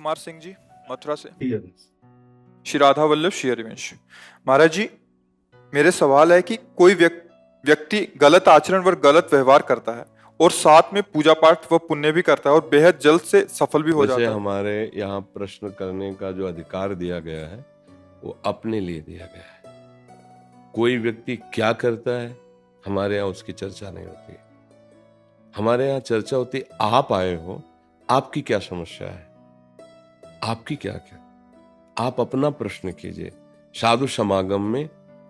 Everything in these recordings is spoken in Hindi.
कुमार सिंह जी, मथुरा से। ठीक है। श्री राधा वल्लभ श्री हरिवंश। महाराज जी, मेरे सवाल है कि कोई व्यक्ति गलत आचरण व गलत व्यवहार करता है और साथ में पूजा पाठ व पुण्य भी करता है और बेहद जल्द से सफल भी हो वैसे जाता है। हमारे यहाँ प्रश्न करने का जो अधिकार दिया गया है वो अपने लिए दिया गया है। कोई व्यक्ति क्या करता है हमारे यहाँ उसकी चर्चा नहीं होती। हमारे यहाँ चर्चा होती, आप आए हो, आपकी क्या समस्या है, आपकी क्या क्या, आप अपना प्रश्न कीजिए। साधु समागम में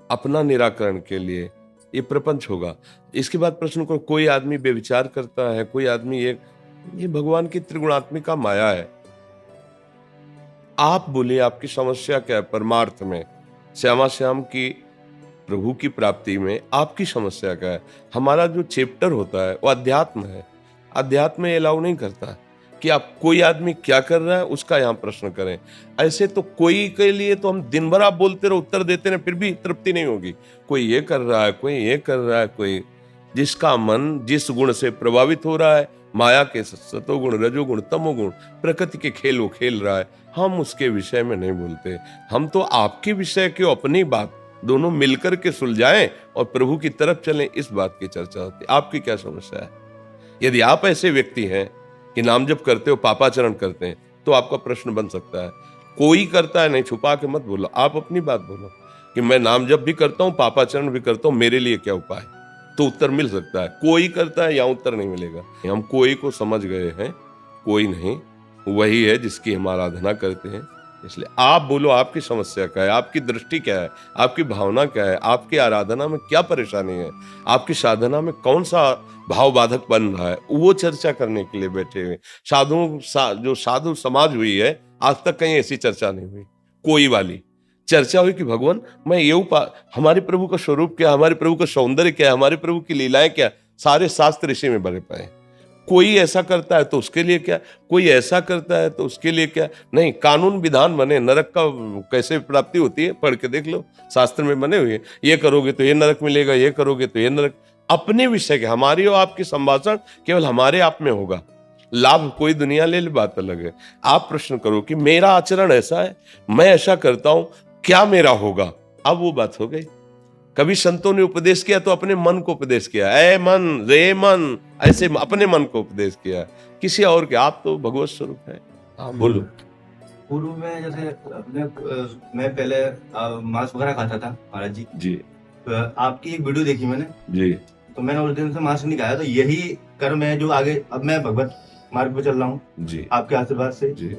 अपना निराकरण के लिए ये प्रपंच होगा। इसके बाद प्रश्न को, कोई आदमी बेविचार करता है, कोई आदमी ये भगवान की त्रिगुणात्मिका माया है। आप बोलिए आपकी समस्या क्या है परमार्थ में, श्यामा श्याम की प्रभु की प्राप्ति में आपकी समस्या क्या है। हमारा जो चैप्टर होता है वो अध्यात्म है। अध्यात्म अलाउ नहीं करता कि आप कोई आदमी क्या कर रहा है उसका यहाँ प्रश्न करें। ऐसे तो कोई के लिए तो हम दिन भर आप बोलते रहो, उत्तर देते रहे, फिर भी तृप्ति नहीं होगी। कोई ये कर रहा है, कोई ये कर रहा है, कोई जिसका मन जिस गुण से प्रभावित हो रहा है, माया के सतोगुण रजोगुण तमोगुण प्रकृति के खेल वो खेल रहा है, हम उसके विषय में नहीं बोलते। हम तो आपके विषय की अपनी बात दोनों मिलकर के सुलझाएं और प्रभु की तरफ चलें, इस बात की चर्चा होती है। आपकी क्या समस्या है? यदि आप ऐसे व्यक्ति हैं कि नाम जप करते हो, पापाचरण करते हैं, तो आपका प्रश्न बन सकता है। कोई करता है नहीं, छुपा के मत बोलो, आप अपनी बात बोलो कि मैं नाम जप भी करता हूं, पापाचरण भी करता हूं, मेरे लिए क्या उपाय, तो उत्तर मिल सकता है। कोई करता है या उत्तर नहीं मिलेगा। हम कोई को समझ गए हैं, कोई नहीं, वही है जिसकी हम आराधना करते हैं। इसलिए आप बोलो आपकी समस्या क्या है, आपकी दृष्टि क्या है, आपकी भावना क्या है, आपकी आराधना में क्या परेशानी है, आपकी साधना में कौन सा भाव बाधक बन रहा है, वो चर्चा करने के लिए बैठे हुए। जो साधु समाज हुई है, आज तक कहीं ऐसी चर्चा नहीं हुई। कोई वाली चर्चा हुई कि भगवान मैं ये हमारे प्रभु का स्वरूप क्या, हमारे प्रभु का सौंदर्य क्या, हमारे प्रभु की लीलाएं क्या, सारे शास्त्र इसी में भरे पाए। कोई ऐसा करता है तो उसके लिए क्या, कोई ऐसा करता है तो उसके लिए क्या। नहीं, कानून विधान बने, नरक का कैसे प्राप्ति होती है पढ़ के देख लो, शास्त्र में बने हुए। ये करोगे तो ये नरक मिलेगा, ये करोगे तो ये नरक। अपने विषय के हमारी और आपकी संभाषण केवल हमारे आप में होगा, लाभ कोई दुनिया ले ले, बात अलग है। आप प्रश्न करो कि मेरा आचरण ऐसा है, मैं ऐसा करता हूं, क्या मेरा होगा। अब वो बात हो गई। कभी संतों ने उपदेश किया तो अपने मन को उपदेश किया, ए मन रे मन, ऐसे अपने मन को उपदेश किया, किसी और के। आप तो भगवत स्वरूप है। हाँ बोलो। पूर्व में जैसे अपने मैं पहले मांस वगैरह खाता था महाराज जी। जी तो आपकी एक वीडियो देखी मैंने जी, तो मैंने उस दिन से मांस नहीं खाया। तो यही कर्म है जो आगे अब मैं भगवत मार्ग पे चल रहा हूँ जी आपके आशीर्वाद से। जी,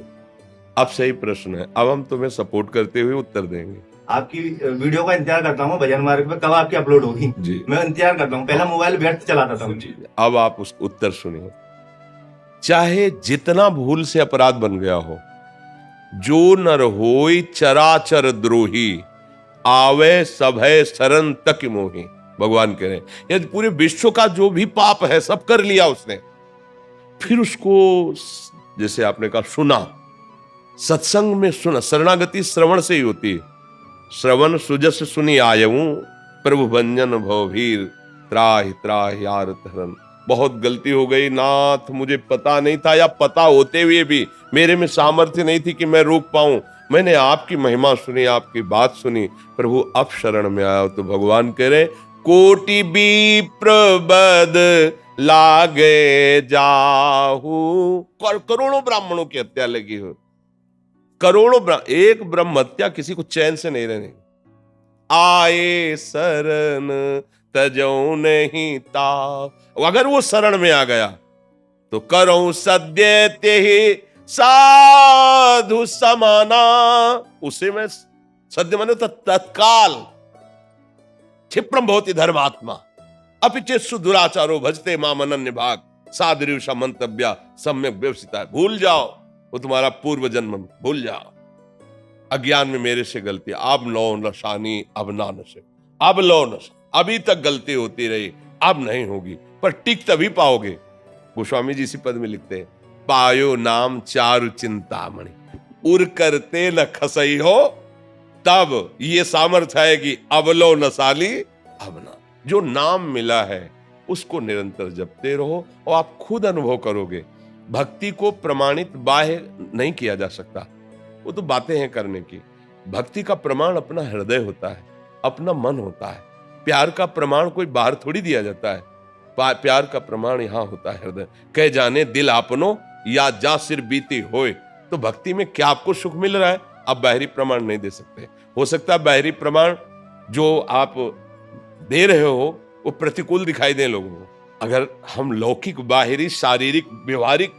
अब सही प्रश्न है। अब हम तुम्हें सपोर्ट करते हुए उत्तर देंगे। आपकी वीडियो का इंतजार करता हूँ भजन मार्ग पे, कब आपकी अपलोड होगी जी, मैं इंतजार करता हूँ। पहला मोबाइल व्यर्थ चलाता था। अब आप उस उत्तर सुनिए। चाहे जितना भूल से अपराध बन गया हो, जो नर होई चराचर द्रोही, आवे सभय शरण तक मोही। भगवान कह रहे हैं यदि पूरे विश्व का जो भी पाप है सब कर लिया उसने, फिर उसको जैसे आपने कहा सुना, सत्संग में सुना। शरणागति श्रवण से ही होती है। श्रवण सुजस सुनी आयऊं, प्रभु भंजन भवभीर, त्राहि त्राहि आरत हरन। बहुत गलती हो गई नाथ, मुझे पता नहीं था, या पता होते हुए भी मेरे में सामर्थ्य नहीं थी कि मैं रोक पाऊं। मैंने आपकी महिमा सुनी, आपकी बात सुनी, प्रभु अब शरण में आया। तो भगवान कह रहे कोटि विप्र बद लागे जाहू। करोड़ों ब्राह्मणों की हत्या लगी हो, करोड़ों एक ब्रह्म हत्या किसी को चैन से नहीं रहने। आए शरण तजो नहीं ताव। अगर वो शरण में आ गया तो करो सद्य ते साधु समाना। उसे में सद्य माने तो तत्काल। क्षिप्रम भवति धर्मात्मा अपिचेत्सु दुराचारो भजते माम अनन्य भाग साधुरीषा मंतव्या सम्यक व्यवसिता। भूल जाओ वो तुम्हारा पूर्व जन्म, भूल जाओ। अज्ञान में मेरे से गलती, अब लो नशानी अब ना नशे, अब लो नशा। अभी तक गलती होती रही, अब नहीं होगी, पर टिक तभी पाओगे। गोस्वामी जी इसी पद में लिखते हैं, पायो नाम चारु चिंतामणि, उर करते न खसई हो। तब ये सामर्थ्य है कि अब लो नसाली अब ना। जो नाम मिला है उसको निरंतर जपते रहो और आप खुद अनुभव करोगे भक्ति को प्रमाणित बाह्य नहीं किया जा सकता, वो तो बातें हैं करने की। भक्ति का प्रमाण अपना हृदय होता है, अपना मन होता है। प्यार का प्रमाण कोई बाहर थोड़ी दिया जाता है, प्यार का प्रमाण यहां होता है हृदय। कह जाने दिल आपनो या जा सिर बीती होए। तो भक्ति में क्या आपको सुख मिल रहा है, आप बाहरी प्रमाण नहीं दे सकते। हो सकता है बाहरी प्रमाण जो आप दे रहे हो वो प्रतिकूल दिखाई दे लोगों को। अगर हम लौकिक, बाहरी, शारीरिक, व्यवहारिक,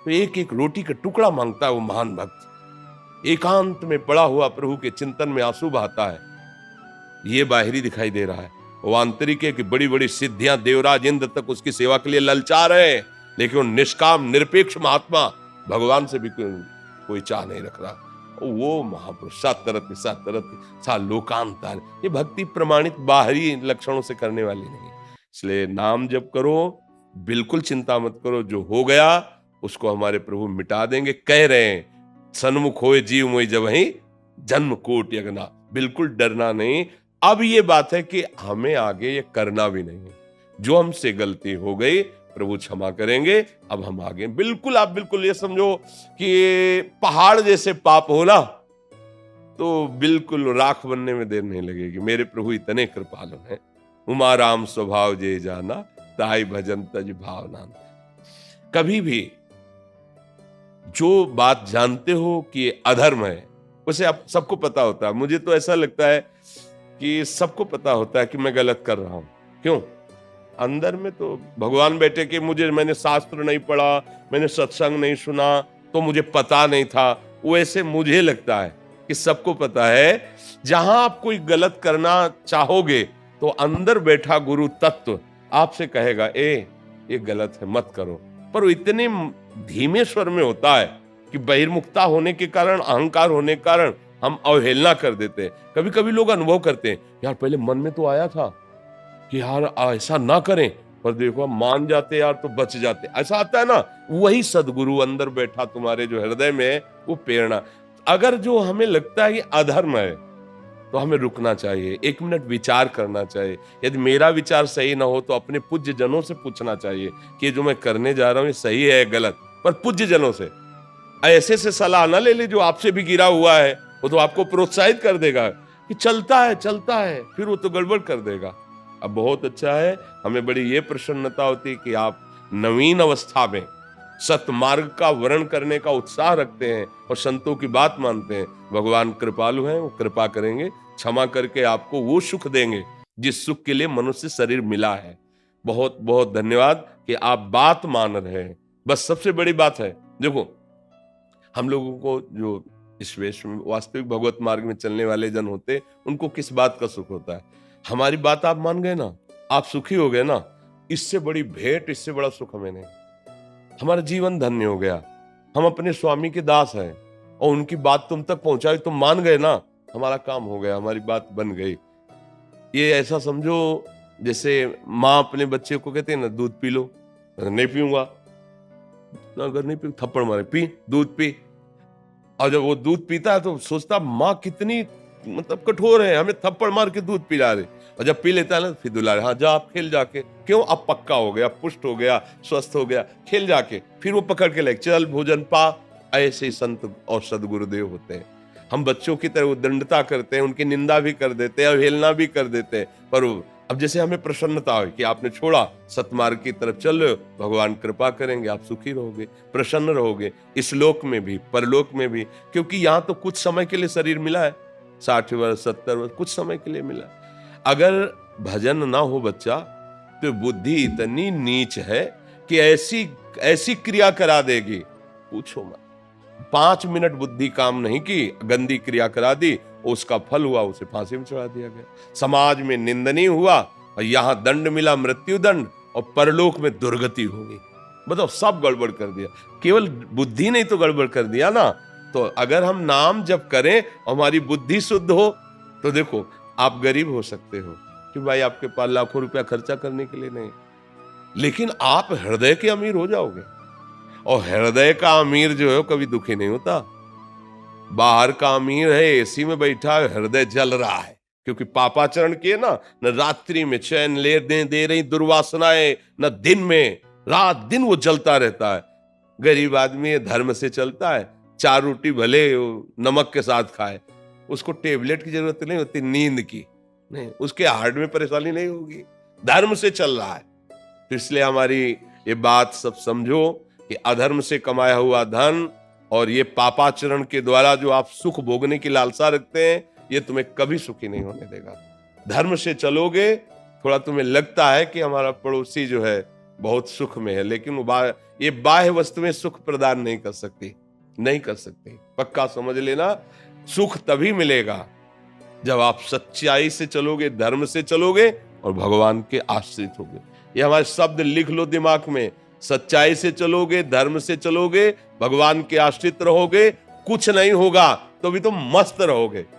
तो एक एक रोटी का टुकड़ा मांगता है वो महान भक्त। एकांत में पड़ा हुआ प्रभु के चिंतन में आंसू बहाता है, ये बाहरी दिखाई दे रहा है। वो आंतरिक है कि बड़ी बड़ी सिद्धियां देवराज इंद्र तक उसकी सेवा के लिए ललचा रहे हैं, लेकिन वो निष्काम निरपेक्ष महात्मा भगवान से भी कोई चाह नहीं रख रहा। वो महापुरुष सातरत्न सा लोकांतर, ये भक्ति प्रमाणित बाहरी लक्षणों से करने वाली नहीं। इसलिए नाम जप करो, बिल्कुल चिंता मत करो, जो हो गया उसको हमारे प्रभु मिटा देंगे। कह रहे हैं सन्मुख होए जीव मोहि जब वही जन्म कोट यगना, बिल्कुल डरना नहीं। अब ये बात है कि हमें आगे ये करना भी नहीं, जो हमसे गलती हो गई प्रभु क्षमा करेंगे। अब हम आगे बिल्कुल, आप बिल्कुल ये समझो कि पहाड़ जैसे पाप हो ना, तो बिल्कुल राख बनने में देर नहीं लगेगी। मेरे प्रभु इतने कृपालु हैं। उमा राम स्वभाव जे जाना, ताई भजन तज भावना। कभी भी जो बात जानते हो कि अधर्म है, उसे आप सबको पता होता है। मुझे तो ऐसा लगता है कि सबको पता होता है कि मैं गलत कर रहा हूं। क्यों? अंदर में तो भगवान बैठे कि मैंने शास्त्र नहीं पढ़ा, मैंने सत्संग नहीं सुना, तो मुझे पता नहीं था। वैसे मुझे लगता है कि सबको पता है। जहां आप कोई गलत करना चाहोगे तो अंदर बैठा गुरु तत्व आपसे कहेगा ये गलत है, मत करो। पर वो इतने धीमे स्वर में होता है कि बहिर्मुखता होने के कारण, अहंकार होने के कारण हम अवहेलना कर देते हैं। कभी कभी लोग अनुभव करते हैं, यार पहले मन में तो आया था कि यार ऐसा ना करें, पर देखो मान जाते यार तो बच जाते। ऐसा आता है ना, वही सदगुरु अंदर बैठा तुम्हारे जो हृदय में है, वो प्रेरणा। अगर जो हमें लगता है कि अधर्म है तो हमें रुकना चाहिए, 1 मिनट विचार करना चाहिए। यदि मेरा विचार सही ना हो तो अपने पूज्य जनों से पूछना चाहिए कि जो मैं करने जा रहा हूं ये सही है गलत। पर पूज्य जनों से ऐसे से सलाह ना ले ले जो आपसे भी गिरा हुआ है, वो तो आपको प्रोत्साहित कर देगा कि चलता है, फिर वो तो गड़बड़ कर देगा। अब बहुत अच्छा है, हमें बड़ी ये प्रसन्नता होती है कि आप नवीन अवस्था में सतमार्ग का वर्ण करने का उत्साह रखते हैं और संतों की बात मानते हैं। भगवान कृपालु हैं, वो कृपा करेंगे, क्षमा करके आपको वो सुख देंगे जिस सुख के लिए मनुष्य शरीर मिला है। बहुत बहुत धन्यवाद कि आप बात मान रहे हैं। बस सबसे बड़ी बात है, देखो हम लोगों को जो इस वेश में वास्तविक भगवत मार्ग में चलने वाले जन होते, उनको किस बात का सुख होता है? हमारी बात आप मान गए ना, आप सुखी हो गए ना, इससे बड़ी भेंट, इससे बड़ा सुख हमें नहीं। हमारा जीवन धन्य हो गया। हम अपने स्वामी के दास हैं और उनकी बात तुम तक पहुंचाई, तुम मान गए ना, हमारा काम हो गया, हमारी बात बन गई। ये ऐसा समझो जैसे माँ अपने बच्चे को कहते हैं ना, दूध पी लो, नहीं पीऊंगा, अगर नहीं पी थप्पड़ मारे, पी दूध पी। और जब वो दूध पीता है तो सोचता माँ कितनी मतलब कठोर है, हमें थप्पड़ मार के दूध पिला रहे। और जब पी लेता है ना फिर दुला रहे, हाँ जा आप खेल जाके। क्यों? अब पक्का हो गया, पुष्ट हो गया, स्वस्थ हो गया, खेल जाके। फिर वो पकड़ के ले चल भोजन पा। ऐसे ही संत और सदगुरुदेव होते हैं। हम बच्चों की तरह उद्दंडता करते हैं, उनकी निंदा भी कर देते हैं, अवहेलना भी कर देते हैं। पर अब जैसे हमें प्रसन्नता हो कि आपने छोड़ा, सतमार्ग की तरफ चल रहे हो, भगवान कृपा करेंगे, आप सुखी रहोगे, प्रसन्न रहोगे, इस लोक में भी परलोक में भी। क्योंकि यहाँ तो कुछ समय के लिए शरीर मिला है, 60 वर्ष 70 वर्ष कुछ समय के लिए मिला। अगर भजन ना हो बच्चा तो बुद्धि इतनी नीच है कि ऐसी क्रिया करा देगी, पूछो मत। 5 मिनट बुद्धि काम नहीं की, गंदी क्रिया करा दी, उसका फल हुआ, उसे फांसी में चढ़ा दिया गया। समाज में निंदनीय हुआ और यहां दंड मिला, मृत्यु दंड, और परलोक में दुर्गति होगी। बताओ, सब गड़बड़ कर दिया। केवल बुद्धि नहीं तो गड़बड़ कर दिया ना। तो अगर हम नाम जप करें, हमारी बुद्धि शुद्ध हो, तो देखो आप गरीब हो सकते हो कि भाई आपके पास लाखों रुपया खर्चा करने के लिए नहीं, लेकिन आप हृदय के अमीर हो जाओगे। और हृदय का अमीर जो है कभी दुखी नहीं होता। बाहर का अमीर है, एसी में बैठा है, हृदय जल रहा है, क्योंकि पापाचरण किए ना, न रात्रि में चैन ले दे रही दुर्वासनाएं, न दिन में, रात दिन वो जलता रहता है। गरीब आदमी है, धर्म से चलता है, 4 रोटी भले नमक के साथ खाए, उसको टेबलेट की जरूरत नहीं होती नींद की, नहीं, उसके हार्ट में परेशानी नहीं होगी, धर्म से चल रहा है। तो इसलिए हमारी ये बात सब समझो कि अधर्म से कमाया हुआ धन और ये पापाचरण के द्वारा जो आप सुख भोगने की लालसा रखते हैं, ये तुम्हें कभी सुखी नहीं होने देगा। धर्म से चलोगे, थोड़ा तुम्हें लगता है कि हमारा पड़ोसी जो है बहुत सुख में है, लेकिन ये बाह्य वस्तुएं सुख प्रदान नहीं कर सकती, नहीं कर सकती। पक्का समझ लेना, सुख तभी मिलेगा जब आप सच्चाई से चलोगे, धर्म से चलोगे और भगवान के आश्रित होगे। ये हमारे शब्द लिख लो दिमाग में, सच्चाई से चलोगे, धर्म से चलोगे, भगवान के आश्रित रहोगे, कुछ नहीं होगा तो भी तुम मस्त रहोगे।